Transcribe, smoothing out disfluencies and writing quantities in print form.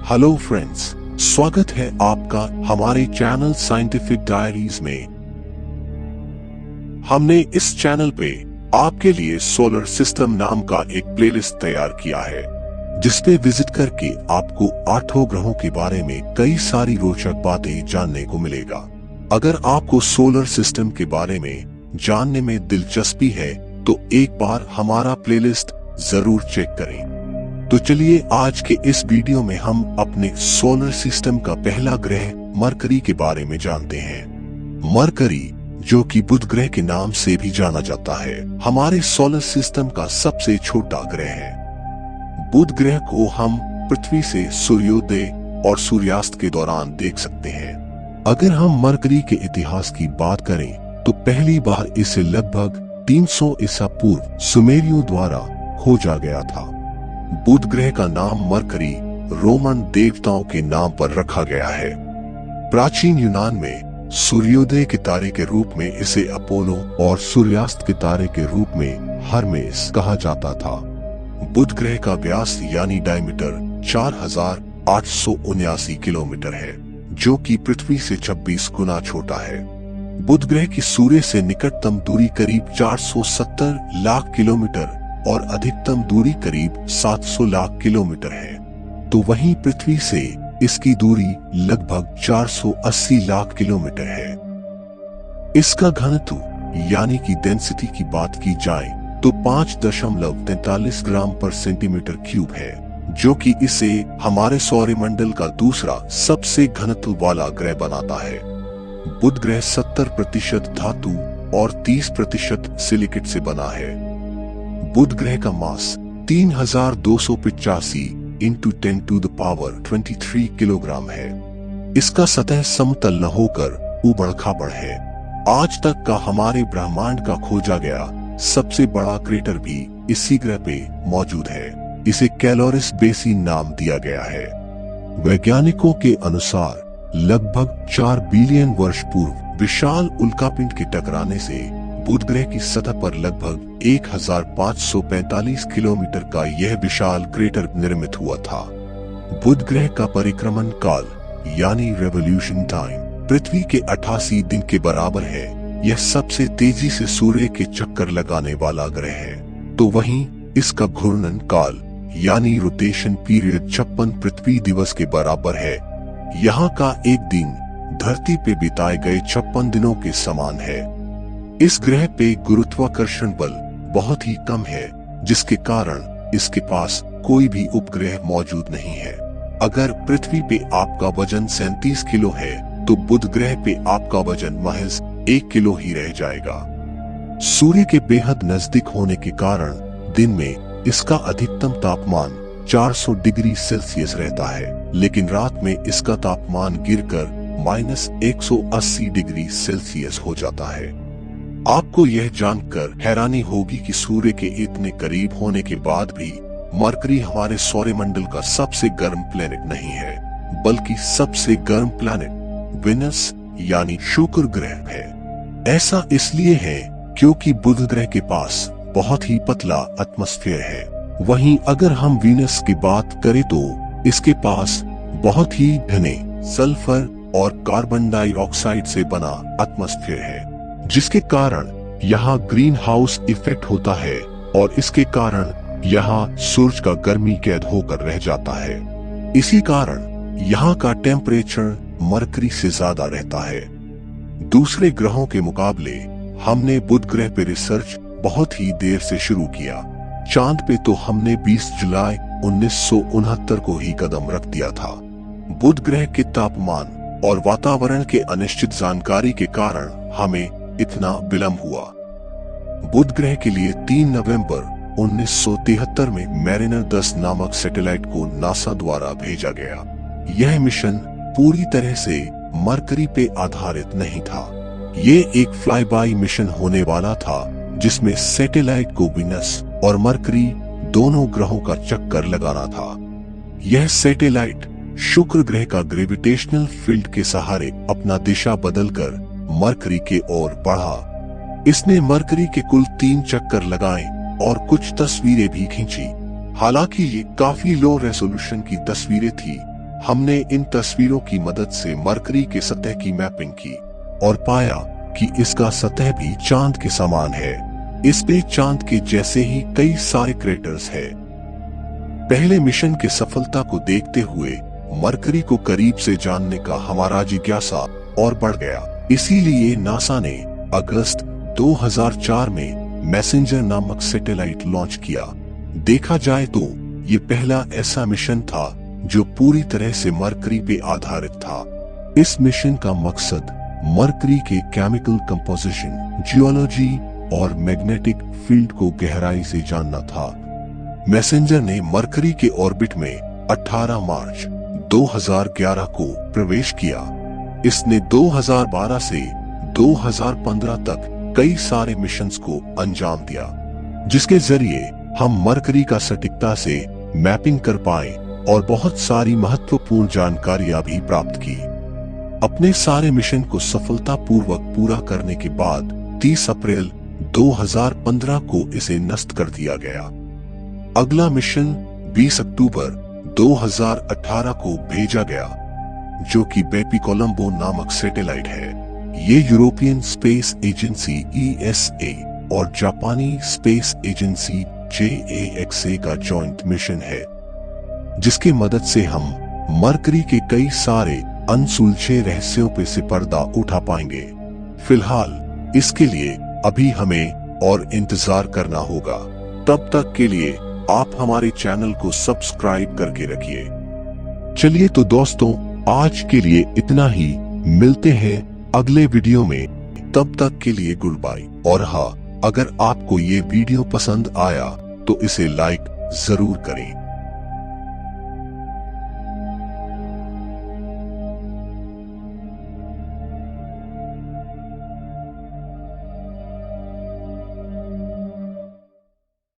Hello friends, स्वागत है आपका हमारे चैनल साइंटिफिक डायरीज में। हमने इस चैनल पे आपके लिए सोलर सिस्टम नाम का एक प्लेलिस्ट तैयार किया है, जिसपे विजिट करके आपको 8 ग्रहों के बारे में कई सारी रोचक बातें जानने को मिलेगा। अगर आपको सोलर सिस्टम के बारे में जानने में दिलचस्पी है तो एक बार हमारा प्लेलिस्ट जरूर चेक करें। तो चलिए आज के इस वीडियो में हम अपने सोलर सिस्टम का पहला ग्रह मरकरी के बारे में जानते हैं। मरकरी, जो कि बुध ग्रह के नाम से भी जाना जाता है, हमारे सोलर सिस्टम का सबसे छोटा ग्रह है। बुध ग्रह को हम पृथ्वी से सूर्योदय और सूर्यास्त के दौरान देख सकते हैं। अगर हम मरकरी के इतिहास की बात करें तो पहली बार इसे लगभग 300 ईसा पूर्व सुमेरियों द्वारा खोजा गया था। बुध ग्रह का नाम मरकरी रोमन देवताओं के नाम पर रखा गया है। प्राचीन यूनान में सूर्योदय के तारे के रूप में इसे अपोलो और सूर्यास्त के तारे के रूप में हर्मेस कहा जाता था। बुध ग्रह का व्यास यानी डायमीटर 4879 किलोमीटर है, जो कि पृथ्वी से 26 गुना छोटा है। बुध ग्रह की सूर्य से निकटतम दूरी करीब 470 लाख किलोमीटर और अधिकतम दूरी करीब 700 लाख किलोमीटर है, तो वहीं पृथ्वी से इसकी दूरी लगभग 480 लाख किलोमीटर है। इसका घनत्व यानी कि डेंसिटी की बात की जाए तो 5.43 ग्राम पर सेंटीमीटर क्यूब है, जो कि इसे हमारे सौरमंडल का दूसरा सबसे घनत्व वाला ग्रह बनाता है। बुध ग्रह 70% धातु और 30% सिलिकेट से बना है। बुध ग्रह का मास 3285 इंटू 10⁻23 किलोग्राम है। इसका सतह समतल न होकर ऊबड़ खाबड़ है। आज तक का हमारे ब्रह्मांड का खोजा गया सबसे बड़ा क्रेटर भी इसी ग्रह पे मौजूद है। इसे कैलोरिस बेसिन नाम दिया गया है। वैज्ञानिकों के अनुसार लगभग 4 बिलियन वर्ष पूर्व विशाल उल्कापिंड के टकराने से बुध ग्रह की सतह पर लगभग 1545 किलोमीटर का यह विशाल क्रेटर निर्मित हुआ था। बुध ग्रह का परिक्रमण काल यानी रेवोल्यूशन टाइम पृथ्वी के 88 दिन के बराबर है। यह सबसे तेजी से सूर्य के चक्कर लगाने वाला ग्रह है। तो वहीं इसका घूर्णन काल यानी रोटेशन पीरियड 56 पृथ्वी दिवस के बराबर है। यहाँ का एक दिन धरती पे बिताए गए 56 दिनों के समान है। इस ग्रह पे गुरुत्वाकर्षण बल बहुत ही कम है, जिसके कारण इसके पास कोई भी उपग्रह मौजूद नहीं है। अगर पृथ्वी पे आपका वजन 37 किलो है तो बुध ग्रह पे आपका वजन महज 1 किलो ही रह जाएगा। सूर्य के बेहद नजदीक होने के कारण दिन में इसका अधिकतम तापमान 400 डिग्री सेल्सियस रहता है, लेकिन रात में इसका तापमान गिरकर -180 डिग्री सेल्सियस हो जाता है। आपको यह जानकर हैरानी होगी कि सूर्य के इतने करीब होने के बाद भी मरकरी हमारे सौरमंडल का सबसे गर्म प्लेनेट नहीं है, बल्कि सबसे गर्म प्लेनेट विनस यानी शुक्र ग्रह है। ऐसा इसलिए है क्योंकि बुध ग्रह के पास बहुत ही पतला एटमॉस्फेयर है। वहीं अगर हम वीनस की बात करें तो इसके पास बहुत ही घने सल्फर और कार्बन डाइऑक्साइड से बना एटमॉस्फेयर है, जिसके कारण यहाँ ग्रीन हाउस इफेक्ट होता है और इसके कारण यहाँ सूरज का गर्मी कैद होकर रह जाता है। इसी कारण यहाँ का टेम्परेचर मरकरी से ज्यादा रहता है। दूसरे ग्रहों के मुकाबले हमने बुध ग्रह पे रिसर्च बहुत ही देर से शुरू किया। चांद पे तो हमने 20 जुलाई 1969 को ही कदम रख दिया था। बुध ग्रह के तापमान और वातावरण के अनिश्चित जानकारी के कारण हमें इतना विलंब हुआ। बुध ग्रह के लिए 3 नवंबर 1973 में मैरिनर 10 नामक सैटेलाइट को नासा द्वारा भेजा गया। यह मिशन पूरी तरह से मरकरी पे आधारित नहीं था। ये एक फ्लाई बाय मिशन होने वाला था, जिसमें सैटेलाइट को वीनस और मरकरी दोनों ग्रहों का चक्कर लगाना था। यह सैटेलाइट शुक्र ग्रह का ग्रेविटेशनल फील्ड के सहारे अपना दिशा बदलकर मरकरी के ओर बढ़ा। इसने मरकरी के कुल 3 चक्कर लगाए और कुछ तस्वीरें भी खींची। हालांकि ये काफी लो रेजोल्यूशन की तस्वीरें थी, हमने इन तस्वीरों की मदद से मरकरी के सतह की मैपिंग की और पाया कि इसका सतह भी चांद के समान है। इस पे चांद के जैसे ही कई सारे क्रेटर्स है। पहले मिशन की सफलता को देखते हुए मरकरी को करीब से जानने का हमारा जिज्ञासा और बढ़ गया। इसीलिए नासा ने अगस्त 2004 में मैसेंजर नामक सैटेलाइट लॉन्च किया। देखा जाए तो ये पहला ऐसा मिशन था जो पूरी तरह से मरकरी पे आधारित था। इस मिशन का मकसद मरकरी के केमिकल कंपोजिशन, जियोलॉजी और मैग्नेटिक फील्ड को गहराई से जानना था। मैसेंजर ने मरकरी के ऑर्बिट में 18 मार्च 2011 को प्रवेश किया। इसने 2012 से 2015 तक कई सारे मिशंस को अंजाम दिया, जिसके जरिए हम मरकरी का सटीकता से मैपिंग कर पाए और बहुत सारी महत्वपूर्ण जानकारियां भी प्राप्त की। अपने सारे मिशन को सफलतापूर्वक पूरा करने के बाद 30 अप्रैल 2015 को इसे नष्ट कर दिया गया। अगला मिशन 20 अक्टूबर 2018 को भेजा गया, जो कि बेपी कोलंबो नामक सैटेलाइट है। ये यूरोपियन स्पेस एजेंसी ESA और जापानी स्पेस एजेंसी JAXA का जॉइंट मिशन है, जिसकी मदद से हम मरकरी के कई सारे अनसुलझे रहस्यों पे से पर्दा उठा पाएंगे। फिलहाल इसके लिए अभी हमें और इंतजार करना होगा। तब तक के लिए आप हमारे चैनल को सब्सक्राइब करके रखिए। चलिए तो दोस्तों, आज के लिए इतना ही। मिलते हैं अगले वीडियो में। तब तक के लिए गुड बाय। और हाँ, अगर आपको ये वीडियो पसंद आया तो इसे लाइक जरूर करें।